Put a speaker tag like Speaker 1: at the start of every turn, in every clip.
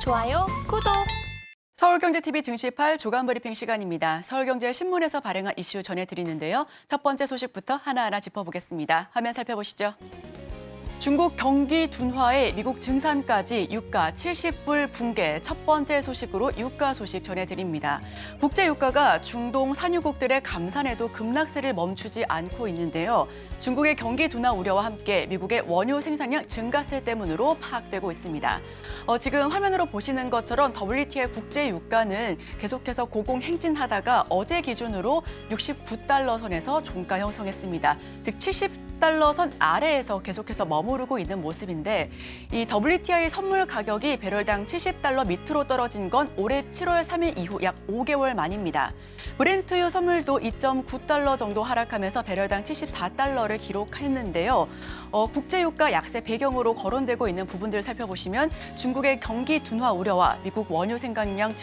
Speaker 1: 좋아요, 구독!
Speaker 2: 서울경제TV 증시8 조간브리핑 시간입니다. 서울경제신문에서 발행한 이슈 전해드리는데요. 첫 번째 소식부터 하나하나 짚어보겠습니다. 화면 살펴보시죠. 중국 경기 둔화에 미국 증산까지 유가 70불 붕괴, 첫 번째 소식으로 유가 소식 전해드립니다. 국제 유가가 중동 산유국들의 감산에도 급락세를 멈추지 않고 있는데요. 중국의 경기 둔화 우려와 함께 미국의 원유 생산량 증가세 때문으로 파악되고 있습니다. 지금 화면으로 보시는 것처럼 WTI 국제 유가는 계속해서 고공행진하다가 어제 기준으로 69달러 선에서 종가 형성했습니다. 즉 70달러 선 아래에서 계속해서 머무르고 있는 모습인데 이 WTI 선물 가격이 배럴당 70달러 밑으로 떨어진 건 올해 7월 3일 이후 약 5개월 만입니다. 브렌트유 선물도 2.9달러 정도 하락하면서 배럴당 74달러를 기록했는데요. 국제유가 약세 배경으로 거론되고 있는 부분들을 살펴보시면 중국의 경기 둔화 우려와 미국 원유 생산량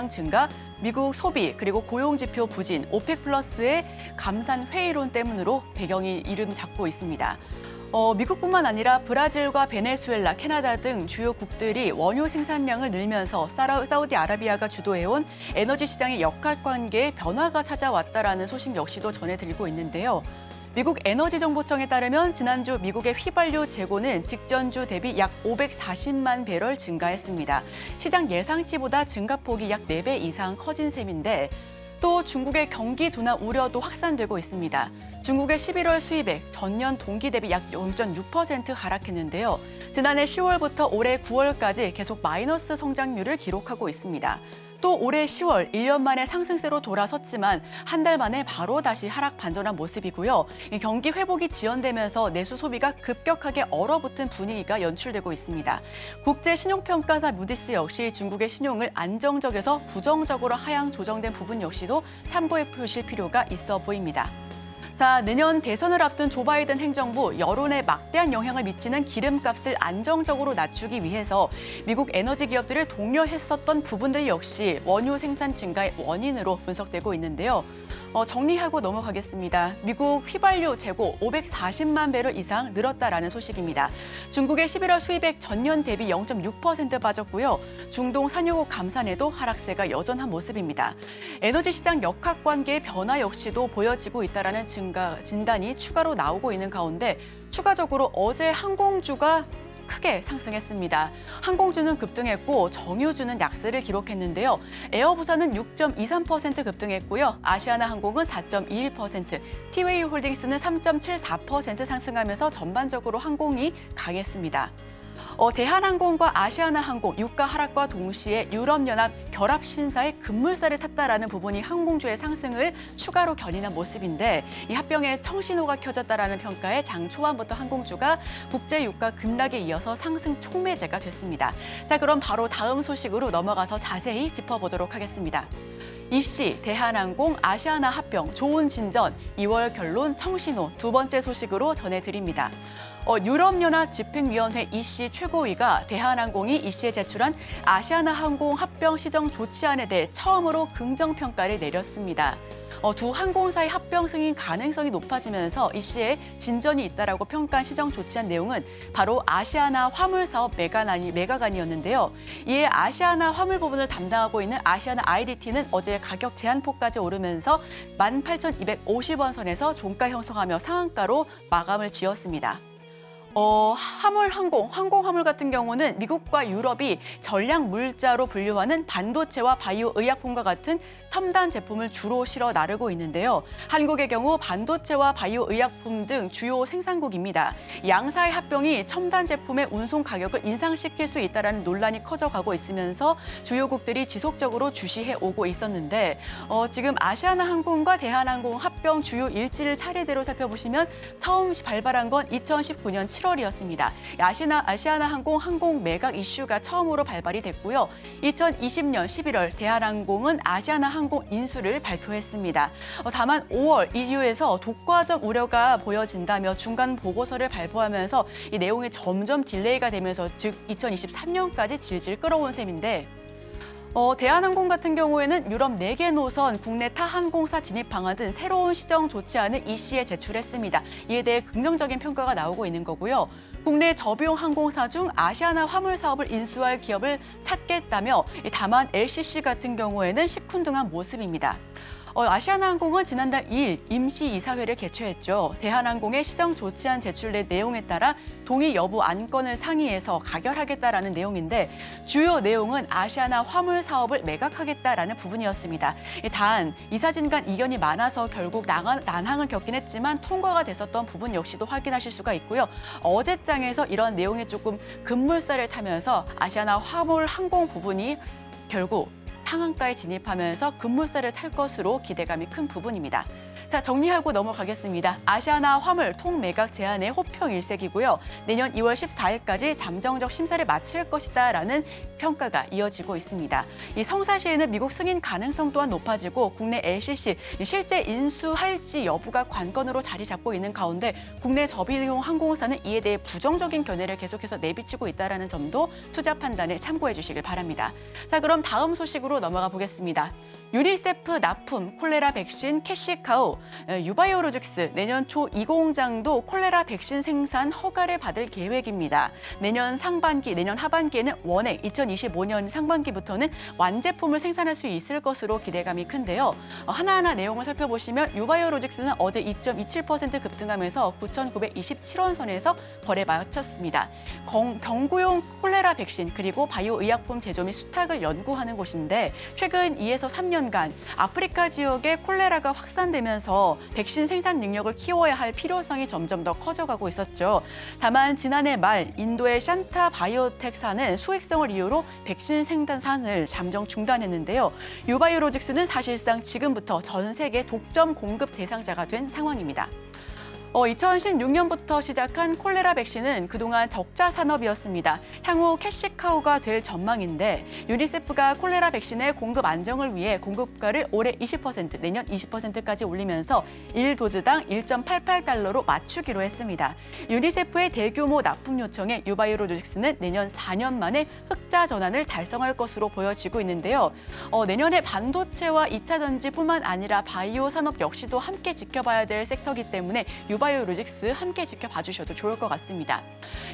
Speaker 2: 증가, 미국 소비, 그리고 고용지표 부진, 오펙 플러스의 감산 회의론 때문으로 배경이 이름 잡고 있습니다. 미국뿐만 아니라 브라질과 베네수엘라, 캐나다 등 주요국들이 원유 생산량을 늘면서 사우디아라비아가 주도해온 에너지 시장의 역학관계에 변화가 찾아왔다라는 소식 역시도 전해드리고 있는데요. 미국 에너지정보청에 따르면 지난주 미국의 휘발유 재고는 직전주 대비 약 540만 배럴 증가했습니다. 시장 예상치보다 증가폭이 약 4배 이상 커진 셈인데 또 중국의 경기 둔화 우려도 확산되고 있습니다. 중국의 11월 수입액 전년 동기 대비 약 0.6% 하락했는데요. 지난해 10월부터 올해 9월까지 계속 마이너스 성장률을 기록하고 있습니다. 또 올해 10월 1년 만에 상승세로 돌아섰지만 한 달 만에 바로 다시 하락 반전한 모습이고요. 경기 회복이 지연되면서 내수 소비가 급격하게 얼어붙은 분위기가 연출되고 있습니다. 국제신용평가사 무디스 역시 중국의 신용을 안정적에서 부정적으로 하향 조정된 부분 역시도 참고해 보실 필요가 있어 보입니다. 자, 내년 대선을 앞둔 조 바이든 행정부 여론에 막대한 영향을 미치는 기름값을 안정적으로 낮추기 위해서 미국 에너지 기업들을 독려했었던 부분들 역시 원유 생산 증가의 원인으로 분석되고 있는데요. 정리하고 넘어가겠습니다. 미국 휘발유 재고 540만 배럴 이상 늘었다라는 소식입니다. 중국의 11월 수입액 전년 대비 0.6% 빠졌고요. 중동 산유국 감산에도 하락세가 여전한 모습입니다. 에너지 시장 역학관계의 변화 역시도 보여지고 있다라는 진단이 추가로 나오고 있는 가운데 추가적으로 어제 항공주가 크게 상승했습니다. 항공주는 급등했고 정유주는 약세를 기록했는데요. 에어부산은 6.23% 급등했고요. 아시아나항공은 4.21%, 티웨이홀딩스는 3.74% 상승하면서 전반적으로 항공이 강했습니다. 대한항공과 아시아나항공 유가 하락과 동시에 유럽연합 결합신사의 급물살을 탔다라는 부분이 항공주의 상승을 추가로 견인한 모습인데 이 합병에 청신호가 켜졌다라는 평가에 장 초반부터 항공주가 국제유가 급락에 이어서 상승 촉매제가 됐습니다. 자, 그럼 바로 다음 소식으로 넘어가서 자세히 짚어보도록 하겠습니다. 이씨, 대한항공, 아시아나 합병, 좋은 진전, 2월 결론 청신호 두 번째 소식으로 전해드립니다. 유럽연합 집행위원회 이씨 최고위가 대한항공이 이씨에 제출한 아시아나항공 합병 시정 조치안에 대해 처음으로 긍정평가를 내렸습니다. 두 항공사의 합병 승인 가능성이 높아지면서 이씨에 진전이 있다라고 평가한 시정 조치안 내용은 바로 아시아나 화물 사업 매각안이었는데요. 이에 아시아나 화물 부분을 담당하고 있는 아시아나 IDT는 어제 가격 제한폭까지 오르면서 18,250원 선에서 종가 형성하며 상한가로 마감을 지었습니다. 항공화물 같은 경우는 미국과 유럽이 전략 물자로 분류하는 반도체와 바이오 의약품과 같은 첨단 제품을 주로 실어 나르고 있는데요. 한국의 경우 반도체와 바이오 의약품 등 주요 생산국입니다. 양사의 합병이 첨단 제품의 운송 가격을 인상시킬 수 있다는 논란이 커져가고 있으면서 주요국들이 지속적으로 주시해 오고 있었는데 지금 아시아나항공과 대한항공 합병 주요 일지를 차례대로 살펴보시면 처음 발발한 건 2019년 7월이었습니다. 아시아나항공 항공 매각 이슈가 처음으로 발발이 됐고요. 2020년 11월 대한항공은 아시아나항공 인수를 발표했습니다. 다만 5월 이후에서 독과점 우려가 보여진다며 중간 보고서를 발표하면서 이 내용이 점점 딜레이가 되면서 즉 2023년까지 질질 끌어온 셈인데 대한항공 같은 경우에는 유럽 4개 노선, 국내 타 항공사 진입 방안 등 새로운 시정 조치안을 이시에 제출했습니다. 이에 대해 긍정적인 평가가 나오고 있는 거고요. 국내 저비용 항공사 중 아시아나 화물 사업을 인수할 기업을 찾겠다며 다만 LCC 같은 경우에는 시큰둥한 모습입니다. 아시아나항공은 지난달 2일 임시이사회를 개최했죠. 대한항공의 시정 조치안 제출 내용에 따라 동의 여부 안건을 상의해서 가결하겠다라는 내용인데 주요 내용은 아시아나 화물 사업을 매각하겠다라는 부분이었습니다. 단 이사진 간 이견이 많아서 결국 난항을 겪긴 했지만 통과가 됐었던 부분 역시도 확인하실 수가 있고요. 어제장에서 이런 내용이 조금 급물살을 타면서 아시아나 화물 항공 부분이 결국 상한가에 진입하면서 급물살을 탈 것으로 기대감이 큰 부분입니다. 자, 정리하고 넘어가겠습니다. 아시아나 화물 통매각 제한의 호평 일색이고요. 내년 2월 14일까지 잠정적 심사를 마칠 것이다라는 평가가 이어지고 있습니다. 이 성사 시에는 미국 승인 가능성 또한 높아지고 국내 LCC 실제 인수할지 여부가 관건으로 자리 잡고 있는 가운데 국내 저비용 항공사는 이에 대해 부정적인 견해를 계속해서 내비치고 있다는 점도 투자 판단에 참고해 주시길 바랍니다. 자, 그럼 다음 소식으로 넘어가 보겠습니다. 유니세프 납품 콜레라 백신 캐시카우, 유바이오로직스 내년 초 이 공장도 콜레라 백신 생산 허가를 받을 계획입니다. 내년 상반기, 내년 하반기에는 원액, 2025년 상반기부터는 완제품을 생산할 수 있을 것으로 기대감이 큰데요. 하나하나 내용을 살펴보시면 유바이오로직스는 어제 2.27% 급등하면서 9,927원 선에서 거래 마쳤습니다. 경구용 콜레라 백신 그리고 바이오 의약품 제조 및 수탁을 연구하는 곳인데 최근 2에서 3년 간 아프리카 지역에 콜레라가 확산되면서 백신 생산 능력을 키워야 할 필요성이 점점 더 커져가고 있었죠. 다만 지난해 말 인도의 샨타 바이오텍사는 수익성을 이유로 백신 생산을 잠정 중단했는데요. 유바이오로직스는 사실상 지금부터 전 세계 독점 공급 대상자가 된 상황입니다. 2016년부터 시작한 콜레라 백신은 그동안 적자 산업이었습니다. 향후 캐시카우가 될 전망인데 유니세프가 콜레라 백신의 공급 안정을 위해 공급가를 올해 20%, 내년 20%까지 올리면서 1도즈당 1.88달러로 맞추기로 했습니다. 유니세프의 대규모 납품 요청에 유바이오로직스는 내년 4년 만에 흑자 전환을 달성할 것으로 보여지고 있는데요. 내년에 반도체와 2차 전지뿐만 아니라 바이오 산업 역시도 함께 지켜봐야 될 섹터이기 때문에 유바이오로직스 함께 지켜봐 주셔도 좋을 것 같습니다.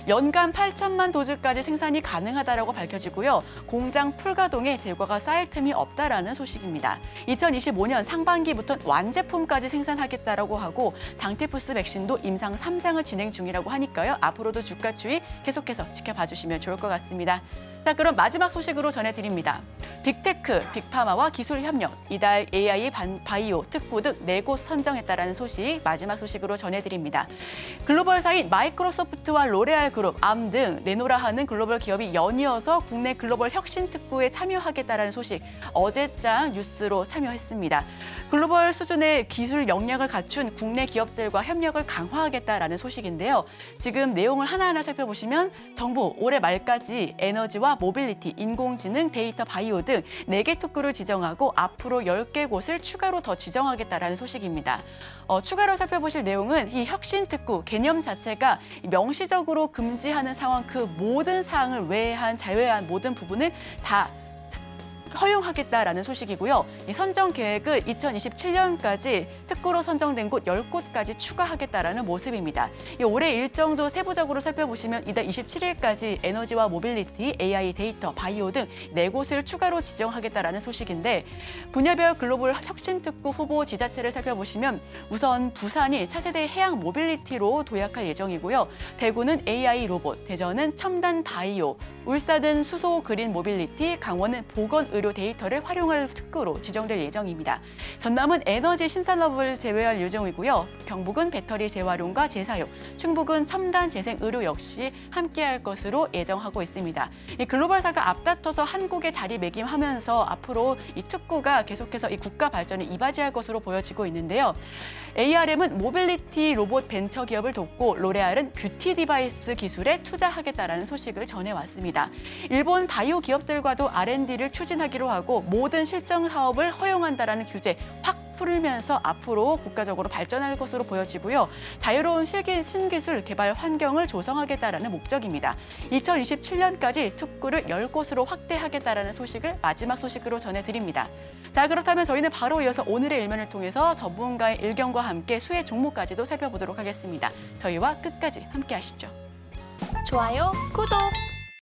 Speaker 2: 연간 8천만 도즈까지 생산이 가능하다고 밝혀지고요. 공장 풀가동에 재고가 쌓일 틈이 없다라는 소식입니다. 2025년 상반기부터 완제품까지 생산하겠다라고 하고 장테푸스 백신도 임상 3상을 진행 중이라고 하니까요. 앞으로도 주가 추이 계속해서 지켜봐 주시면 좋을 것 같습니다. 자, 그럼 마지막 소식으로 전해드립니다. 빅테크, 빅파마와 기술 협력, 이달 AI 바이오, 특구 등 4곳 선정했다라는 소식, 마지막 소식으로 전해드립니다. 글로벌사인 마이크로소프트와 로레알 그룹, 암 등 내노라 하는 글로벌 기업이 연이어서 국내 글로벌 혁신 특구에 참여하겠다라는 소식, 어제장 뉴스로 참여했습니다. 글로벌 수준의 기술 역량을 갖춘 국내 기업들과 협력을 강화하겠다라는 소식인데요. 지금 내용을 하나하나 살펴보시면 정부 올해 말까지 에너지와 모빌리티, 인공지능, 데이터, 바이오 등 4개 특구를 지정하고 앞으로 10개 곳을 추가로 더 지정하겠다라는 소식입니다. 추가로 살펴보실 내용은 이 혁신 특구 개념 자체가 명시적으로 금지하는 상황 그 모든 사항을 제외한 모든 부분을 다 허용하겠다라는 소식이고요. 이 선정 계획은 2027년까지 특구로 선정된 곳 10곳까지 추가하겠다라는 모습입니다. 이 올해 일정도 세부적으로 살펴보시면 이달 27일까지 에너지와 모빌리티, AI, 데이터, 바이오 등 4곳을 추가로 지정하겠다라는 소식인데 분야별 글로벌 혁신 특구 후보 지자체를 살펴보시면 우선 부산이 차세대 해양 모빌리티로 도약할 예정이고요. 대구는 AI 로봇, 대전은 첨단 바이오, 울산은 수소 그린 모빌리티, 강원은 보건 의료 데이터를 활용할 특구로 지정될 예정입니다. 전남은 에너지 신산업을 제외할 예정이고요. 경북은 배터리 재활용과 재사용, 충북은 첨단 재생 의료 역시 함께할 것으로 예정하고 있습니다. 이 글로벌사가 앞다퉈서 한국에 자리매김하면서 앞으로 이 특구가 계속해서 이 국가 발전에 이바지할 것으로 보여지고 있는데요. ARM은 모빌리티 로봇 벤처 기업을 돕고 로레알은 뷰티 디바이스 기술에 투자하겠다라는 소식을 전해왔습니다. 일본 바이오 기업들과도 R&D를 추진하기로 하고 모든 실정 사업을 허용한다라는 규제 확 풀면서 앞으로 국가적으로 발전할 것으로 보여지고요. 자유로운 신기술 개발 환경을 조성하겠다라는 목적입니다. 2027년까지 특구를 10곳으로 확대하겠다라는 소식을 마지막 소식으로 전해드립니다. 자, 그렇다면 저희는 바로 이어서 오늘의 일면을 통해서 전문가의 일경과 함께 수혜 종목까지도 살펴보도록 하겠습니다. 저희와 끝까지 함께 하시죠.
Speaker 1: 좋아요, 구독!